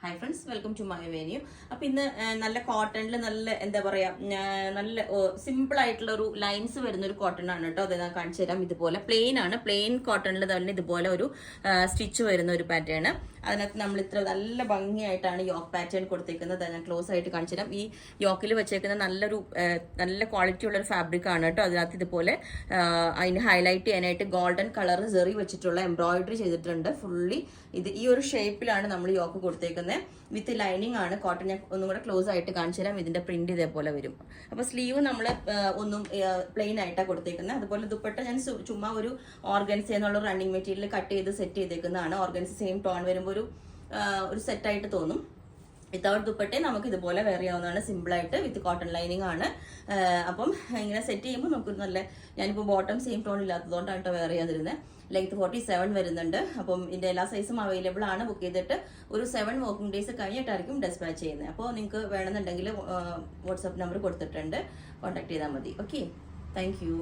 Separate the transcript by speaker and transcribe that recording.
Speaker 1: Hi friends, welcome to my venue. അപ്പം ഇന്ന് നല്ല കോട്ടണിൽ നല്ല എന്താ പറയുക, നല്ല സിമ്പിൾ ആയിട്ടുള്ള ഒരു ലൈൻസ് വരുന്ന ഒരു കോട്ടൺ ആണ് കേട്ടോ. അത് ഞാൻ കാണിച്ചു തരാം. ഇതുപോലെ പ്ലെയിൻ ആണ്, പ്ലെയിൻ കോട്ടണിൽ തന്നെ ഇതുപോലെ ഒരു സ്റ്റിച്ച് വരുന്ന ഒരു പാറ്റേൺ. അതിനകത്ത് നമ്മൾ ഇത്ര നല്ല ഭംഗിയായിട്ടാണ് യോക്ക് പാറ്റേൺ കൊടുത്തേക്കുന്നത്. ഞാൻ ക്ലോസ് ആയിട്ട് കാണിച്ചു തരാം. ഈ യോക്കിൽ വെച്ചേക്കുന്ന നല്ല ക്വാളിറ്റി ഉള്ള ഒരു ഫാബ്രിക് ആണ് കേട്ടോ. അതിനകത്ത് ഇതുപോലെ അതിന് ഹൈലൈറ്റ് ചെയ്യാനായിട്ട് ഗോൾഡൻ കളർ സെറി വെച്ചിട്ടുള്ള എംബ്രോയിഡറി ചെയ്തിട്ടുണ്ട്. ഫുള്ളി ഈ ഒരു ഷേപ്പിലാണ് നമ്മൾ യോക്ക് കൊടുത്തേക്കുന്നത്. വിത്ത് ലൈനിങ് ആണ് കോട്ടൺ. ഞാൻ ഒന്നും കൂടെ ക്ലോസ് ആയിട്ട് കാണിച്ചു തരാം. ഇതിന്റെ പ്രിന്റ് ഇതേപോലെ വരും. അപ്പൊ സ്ലീവ് നമ്മൾ ഒന്നും പ്ലെയിൻ ആയിട്ടാണ് കൊടുത്തേക്കുന്നത്. അതുപോലെ ദുപ്പട്ട ഞാൻ ചുമ്മാ ഒരു ഓർഗൻസ എന്നുള്ള റണ്ണിങ് മെറ്റീരിയൽ കട്ട് ചെയ്ത് സെറ്റ് ചെയ്തേക്കുന്നതാണ്. ഓർഗൻസ സെയിം ടോൺ വരുമ്പോൾ ഒരു സെറ്റായിട്ട് തോന്നും. വിത്തൗട്ട് ദുപ്പട്ടെ നമുക്ക് ഇതുപോലെ വെയർ ചെയ്യാവുന്നതാണ്. സിമ്പിളായിട്ട് വിത്ത് കോട്ടൺ ലൈനിങ് ആണ്. അപ്പം ഇങ്ങനെ സെറ്റ് ചെയ്യുമ്പോൾ നമുക്ക് നല്ല, ഞാനിപ്പോൾ ബോട്ടം സെയിം ടോൺ ഇല്ലാത്തതുകൊണ്ടാണ് കേട്ടോ വെയർ ചെയ്യാതിരുന്നത്. ലെങ്ത് 47 വരുന്നുണ്ട്. അപ്പം ഇതിന്റെ എല്ലാ സൈസും അവൈലബിൾ ആണ്. ബുക്ക് ചെയ്തിട്ട് ഒരു 7 വർക്കിംഗ് ഡേയ്സ് കഴിഞ്ഞിട്ടായിരിക്കും ഡെസ്പാച്ച് ചെയ്യുന്നത്. അപ്പോൾ നിങ്ങൾക്ക് വേണമെന്നുണ്ടെങ്കിൽ വാട്സാപ്പ് നമ്പർ കൊടുത്തിട്ടുണ്ട്, കോൺടാക്ട് ചെയ്താൽ മതി. Okay, thank you.